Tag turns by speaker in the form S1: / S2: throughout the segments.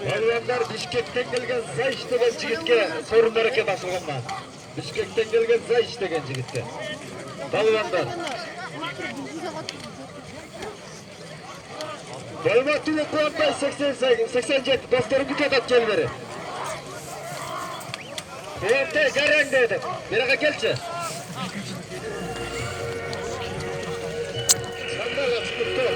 S1: Palvonlar Bishkekdan kelgan Zaysh degan yigitga so'rinlar ekan asılganman. Bishkekdan kelgan Zaysh degan yigitga. Palvonlar. Dolmatli Qo'ypay 87 dostlarım dikkat gel beri. Qo'ypay garang dedi. Beraga kelchi. Sandalga chiqib tur.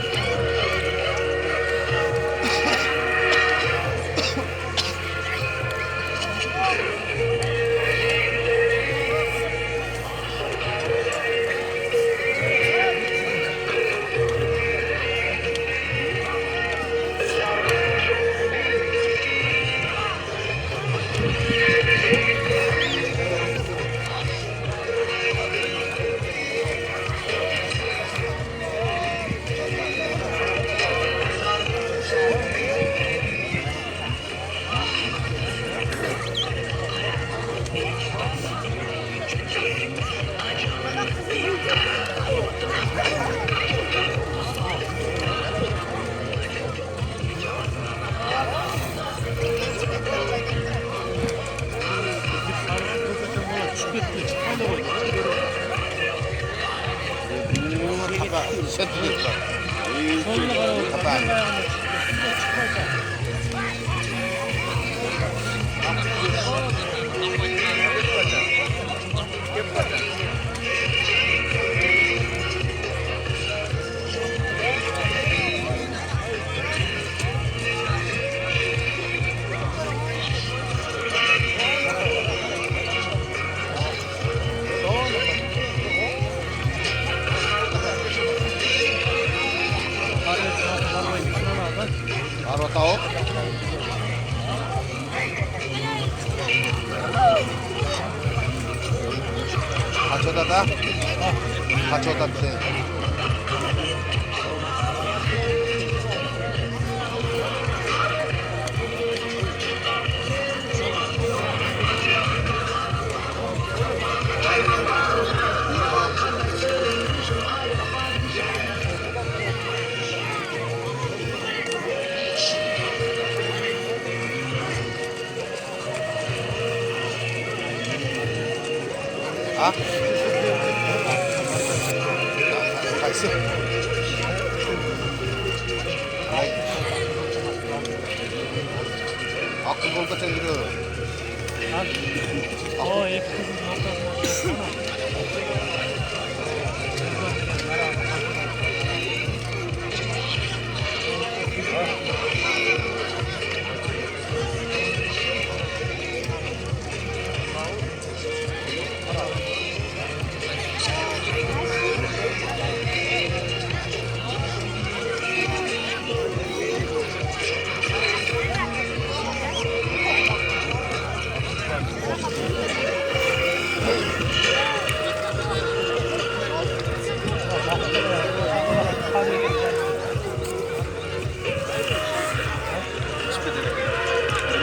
S2: Tahu? Kaçoda da? Kaçoda bize. Ha? Kayısı. Akıl bolda çendiriyor.
S3: O iki kızın ortasında.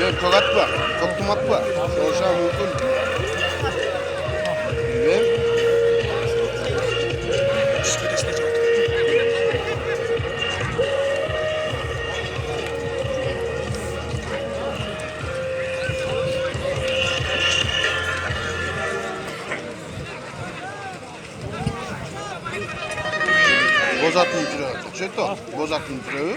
S2: Yok, çok at var. Çok tomat var. Soğuşan mümkün. Ve bozatın türü. Çeto, bozatın türü.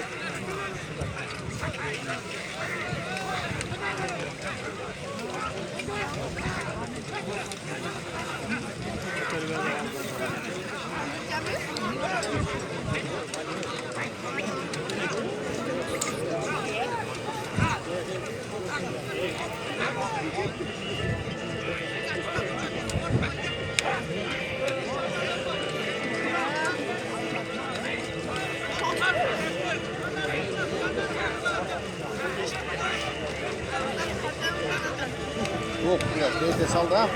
S2: Yok, biraz neyse sal da.